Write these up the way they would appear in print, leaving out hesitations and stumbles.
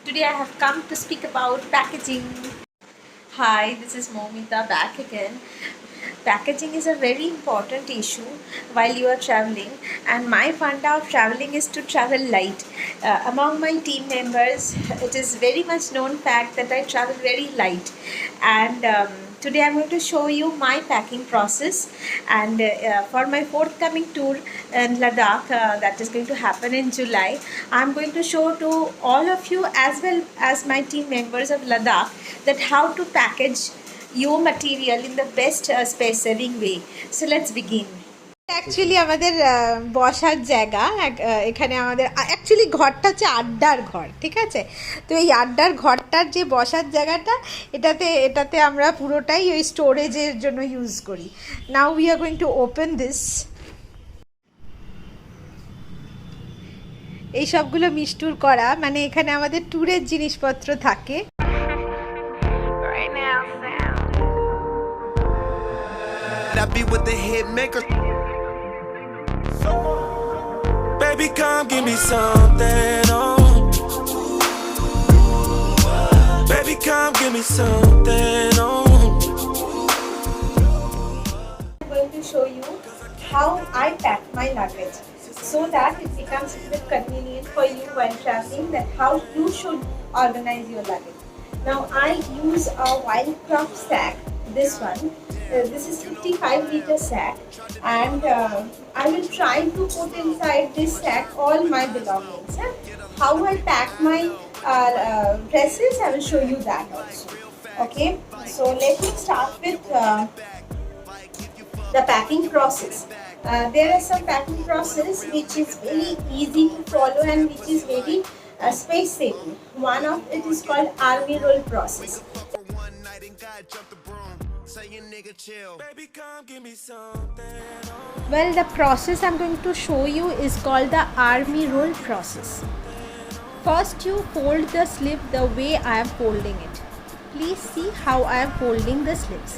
Today I have come to speak about packaging. Hi, this is Momita back again. Packaging is a very important issue while you are traveling, and my funda of traveling is to travel light. Among my team members, it is very much known fact that I travel very light, and today I'm going to show you my packing process. And for my forthcoming tour in Ladakh, that is going to happen in July, I'm going to show to all of you as well as my team members of Ladakh that how to package your material in the best space saving way. So let's begin. Actually আমাদের বসার জায়গা এখানে আমাদের actually ঘরটা হচ্ছে আড্ডার ঘর, ঠিক আছে? তো এই আড্ডার ঘরটার যে বসার জায়গাটা, এটাতে আমরা পুরোটাই ওই স্টোরেজের জন্য ইউজ করি। Now we are going to open this. এই সবগুলো মিষ্টুর করা, মানে এখানে আমাদের ট্যুরের জিনিসপত্র থাকে। I be with the hit maker. Baby, come give me something, oh. Baby, come give me something, oh. I'm going to show you how I pack my luggage so that it becomes a bit convenient for you while traveling, that how you should organize your luggage. Now I use a Wildcraft sack, this one. This is 55-liter sack, and I will try to put inside this sack all my belongings. How I pack my dresses, I will show you that also. Okay, so let me start with the packing process. There is some packing process which is very easy to follow and which is very space saving. One of it is called army roll process. Well, the process I'm going to show you is called the army roll process. First, you fold the slip the way I am folding it. Please see how I am folding the slips.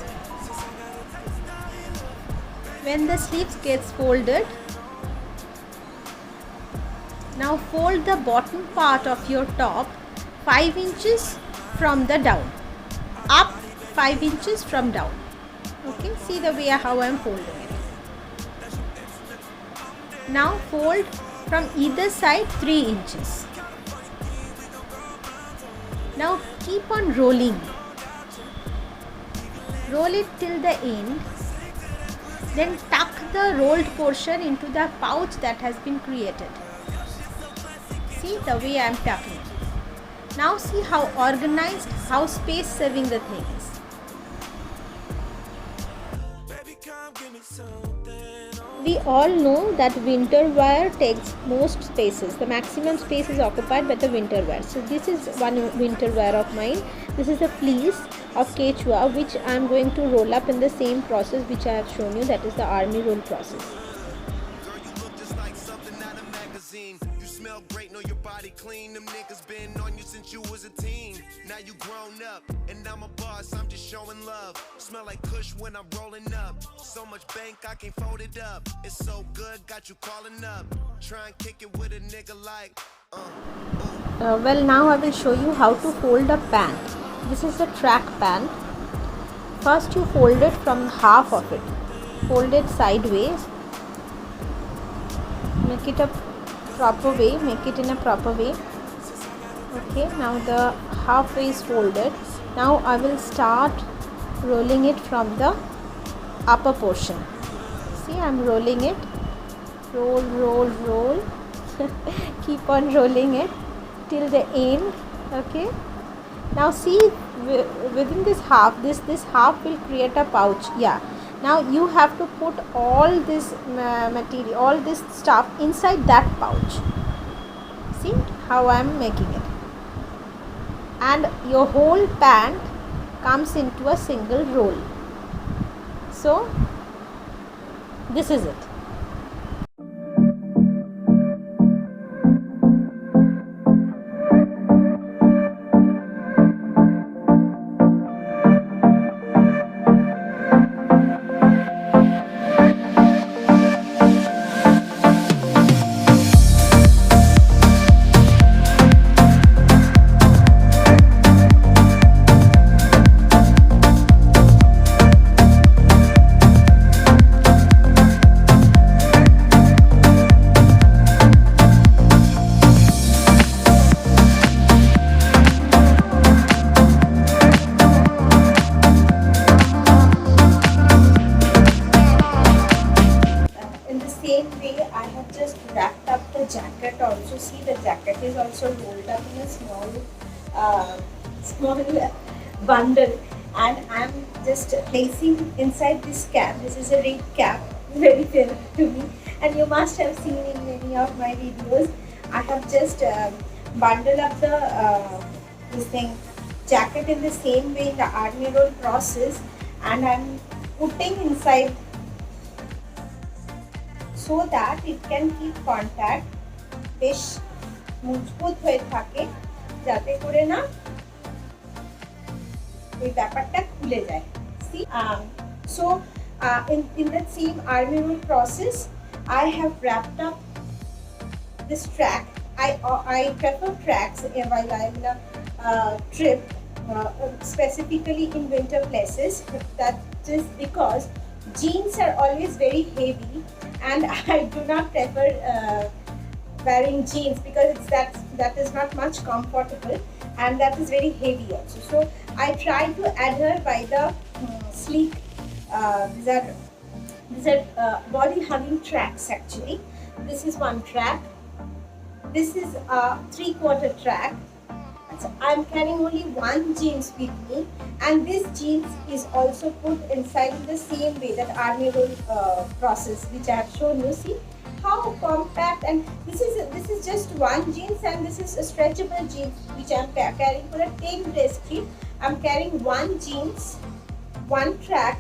When the slips gets folded, now fold the bottom part of your top 5 inches from the down, up 5 inches from down. Okay, see the way how I am folding it. Now fold from either side 3 inches. Now keep on rolling. Roll it till the end. Then tuck the rolled portion into the pouch that has been created. See the way I am tucking. Now see how organized, how space saving the thing is. We all know that winter wear takes most spaces. The maximum space is occupied by the winter wear. So this is one winter wear of mine. This is a fleece of Quechua which I am going to roll up in the same process which I have shown you, that is the army roll process. You smell great, know your body clean. Them niggas been on you since you was a teen. Now you grown up, and I'm a boss, I'm just showing love. Smell like Kush when I'm rolling up. So much bank, I can't fold it up. It's so good, got you calling up. Try and kick it with a nigga like well, now I will show you how to fold a pant. This is the track pant. First you fold it from half of it. Fold it sideways. Make it a proper way, make it in a proper way. Okay, now the halfway is folded. Now I will start rolling it from the upper portion. See, I am rolling it. Roll, roll, roll. Keep on rolling it till the end. Okay, now see, within this half will create a pouch. Yeah, now you have to put all this material, all this stuff inside that pouch. See how I am making it, and your whole pant comes into a single roll. So this is it. jacket also. See, the jacket is also rolled up in a uh, small bundle, and I'm just placing inside this cap. This is a ring cap, very favorite to me, and you must have seen in many of my videos. I have just bundled up the this thing jacket in the same way in the army roll process, and I'm putting inside so that it can keep contact বেশ মজবুত হয়ে থাকে যাতে করে না ওই ব্যাপারটা খুলে যায়। See, so in that same army roll process, I have wrapped up this track. I prefer tracks while I'm in a trip, specifically in winter places. That is because jeans are always very heavy, and I do not prefer wearing jeans because that is not much comfortable, and that is very heavy also. So I try to adhere by the sleek. These are body hugging tracks actually. This is one track. This is a 3/4 track. So I'm carrying only one jeans with me, and this jeans is also put inside in the same way that army roll process which I have shown you. See how compact, and this is just one jeans, and this is a stretchable jeans which I'm carrying for a 10 dress kit. I'm carrying one jeans, one track,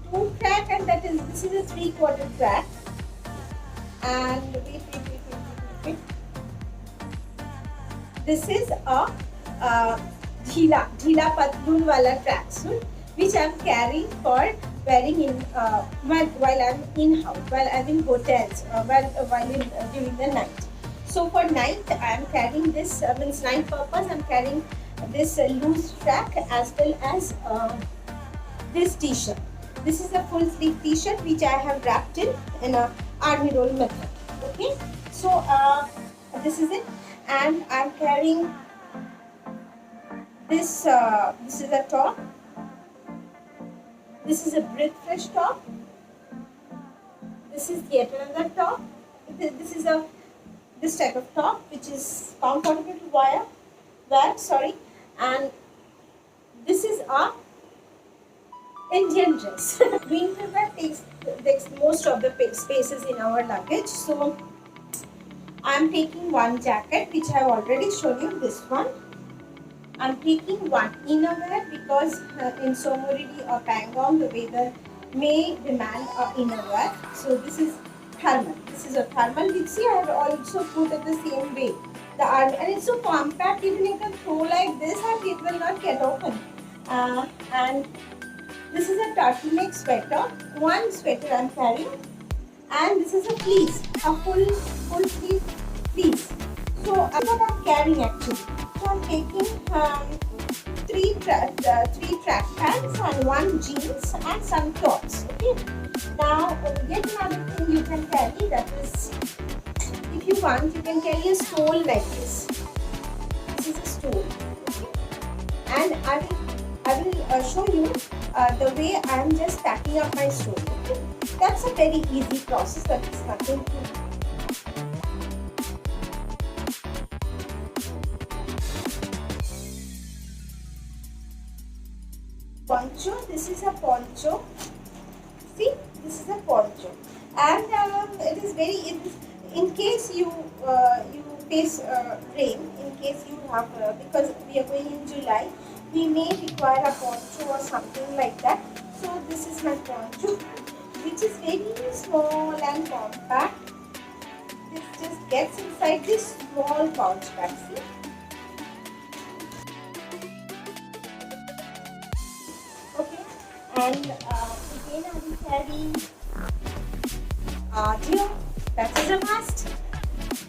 two track, and this is a 3/4 track. And wait. This is a dhila patlun wala tracksuit which I am carrying for wearing in while I'm in house, while I'm in hotels, during the night. So for night I am carrying this means night purpose. I'm carrying this loose track as well as this t-shirt. This is a full sleeve t-shirt which I have wrapped in a army roll method. Okay, so this is it, and I'm carrying this. This is a top. This is a breath fresh top. This is yet another top. This is this type of top which is comfortable to wear. Sorry, and this is a Indian dress. Winter wear takes most of the spaces in our luggage, so I'm taking one jacket which I have already shown you. This one. I'm taking one innerwear because in Somoridi or Pangong the weather may demand innerwear. So this is thermal. This is a thermal which see I have also put it the same way. And it's so compact, even you can throw like this and it will not get open. And this is a turtleneck sweater. One sweater I'm carrying, and this is a fleece, a full sleeve fleece. So that's what I'm carrying actually. So I'm taking three track pants and one jeans and some tops. Okay. Now yet another thing you can carry, that is, if you want, you can carry a stole like this. This is a stole. Okay. And I will show you the way I am just packing up my stole. Okay. That's a very easy process. That is nothing to poncho. This is a poncho. See, this is a poncho, and it is very. In case you face rain, in case you have because we are going in July, we may require a poncho or something like that. So this is my poncho, which is very small and compact. This just gets inside this small pouch bag. See. And again I will carry deer. That is a must.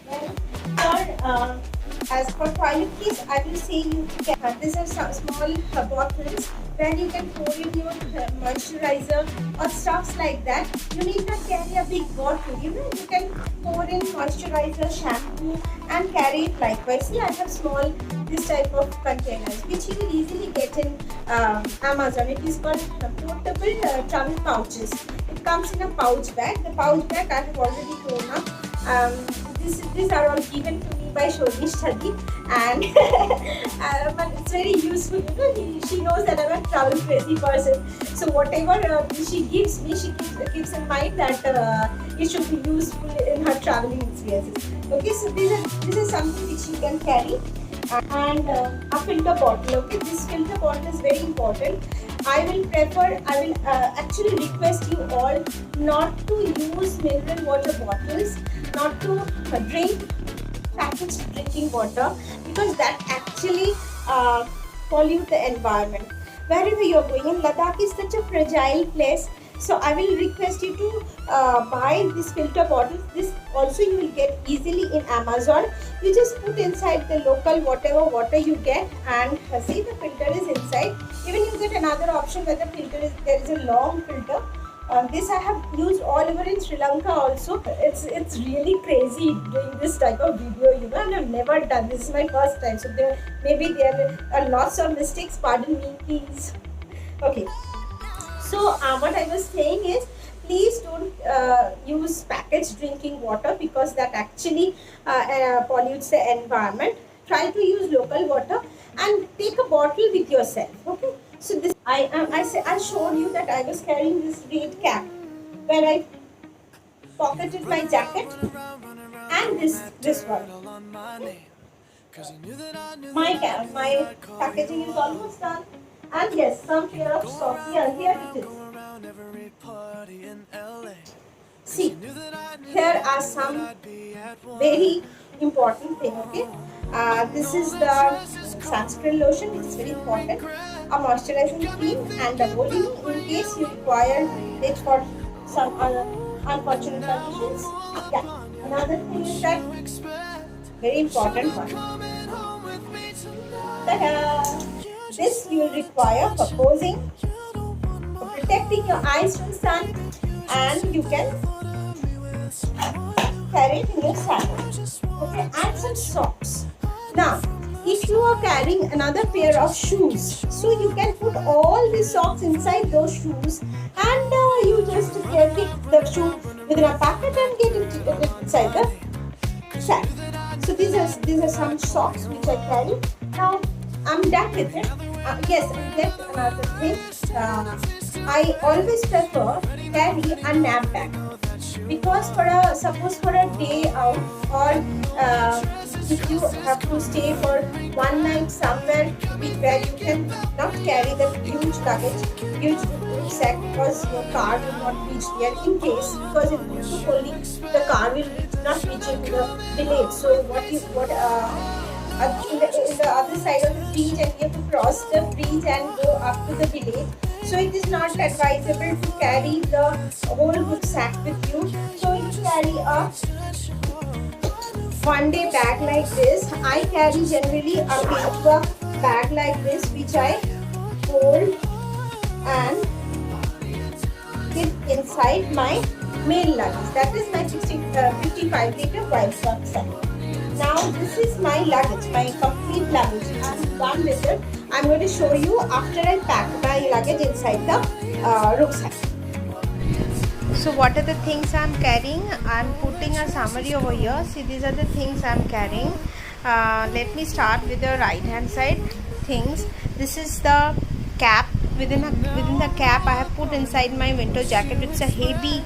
Then as for toiletries, I will say you can. These are some small bottles where you can pour in your moisturizer or stuffs like that. You need not carry a big bottle. You can pour in moisturizer, shampoo, and carry it likewise. See, I have small this type of containers which you will easily get in Amazon. It is called portable travel pouches. It comes in a pouch bag. The pouch bag I have already thrown up. These are all given to me by Shodhishthadi, and but it's very useful. You know, she knows that I'm a travel crazy person. So whatever she gives me, she keeps in mind that it should be useful in her traveling experiences. Okay, so this is something which you can carry, and a filter bottle. Okay, this filter bottle is very important. I will actually request you all not to use mineral water bottles, not to drink packaged drinking water, because that actually pollute the environment. Wherever you are going, in Ladakh is such a fragile place, so I will request you to buy this filter bottles. This also you will get easily in Amazon. You just put inside the local whatever water you get, and see the filter is inside. Even you get another option where the filter is, there is a long filter. This I have used all over in Sri Lanka also. It's really crazy doing this type of video, you know, and I've never done this. Is my first time, so there are lots of mistakes. Pardon me, please. Okay. So what I was saying is, please don't use packaged drinking water, because that actually pollutes the environment. Try to use local water and take a bottle with yourself. Okay. So this I showed you that I was carrying this red cap where I pocketed my jacket, and this one. My packaging is almost done, and yes, some pair of socks. Here it is. See, here are some very important thing. Okay, this is the sunscreen lotion, which is very important, a moisturizing cream, and a body in case you require it for some unfortunate conditions. Yeah, another thing is that very important one. This you will require for posing, for protecting your eyes from sun, and you can carry it in your saddle. Okay, and some socks. Now, if you are carrying another pair of shoes, so you can put all the socks inside those shoes, and you just keep the shoe within a packet and get it inside the sack. So these are some socks which I carry. Now I'm done with it. Yes, and left another thing. I always prefer carry a nap bag, because suppose for a day out, or if you have to stay for one night somewhere where you can not carry the huge luggage, huge rucksack, because your car will not reach there in case, because if you too fully, the car will not reach into the village. So in the other side of the bridge, and you have to cross the bridge and go up to the village. So it is not advisable to carry the whole rucksack with you. So you carry a one-day bag like this. I carry generally a paper bag like this, which I fold and keep inside my main luggage. That is my 55-liter wild rucksack. Now this is my luggage, my complete luggage. I'm done with it. I'm going to show you after I pack my luggage inside the rucksack. So what are the things I'm carrying? I'm putting a summary over here. See, these are the things I'm carrying. Let me start with the right hand side things. This is the cap. Within the cap, I have put inside my winter jacket. It's a heavy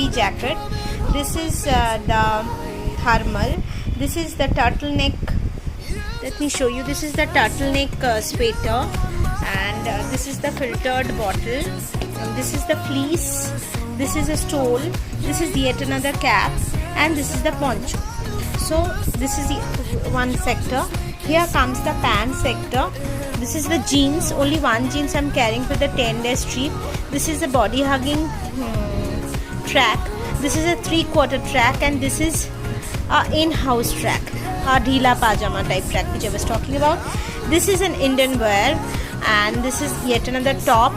jacket. This is the thermal. This is the turtleneck. Let me show you. This is the turtleneck sweater, and this is the filtered bottle. This is the fleece. This is a stole. This is yet another cap, and this is the poncho. So this is the one sector. Here comes the pant sector. This is the jeans. Only one jeans I'm carrying for the 10-day trip. This is a body hugging track. This is a 3/4 track, and this is in-house track, a dhila pajama type track which I was talking about. This is an Indian wear, and this is yet another top.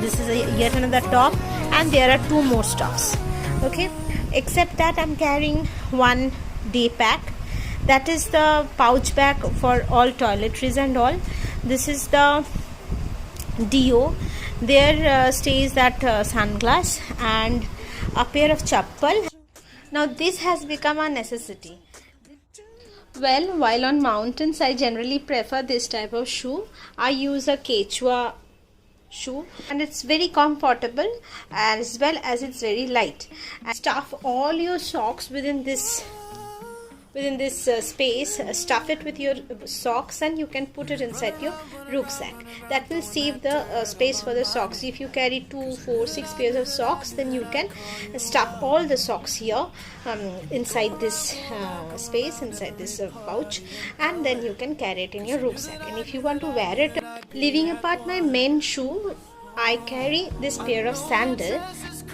This is yet another top, and there are two more tops. Okay, except that I'm carrying one day pack. That is the pouch bag for all toiletries and all. This is the deo. There stays that sunglass and a pair of chappal. Now this has become a necessity. Well, while on mountains, I generally prefer this type of shoe. I use a Quechua shoe and it's very comfortable as well as it's very light. And stuff all your socks within this space. Stuff it with your socks and you can put it inside your rucksack. That will save the space for the socks. If you carry 2, 4, 6 pairs of socks, then you can stuff all the socks here inside this space, inside this pouch, and then you can carry it in your rucksack. And if you want to wear it, leaving apart my main shoe, I carry this pair of sandals.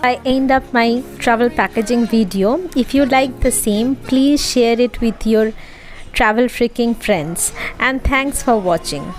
I end up my travel packaging video. If you like the same, please share it with your travel freaking friends. And thanks for watching.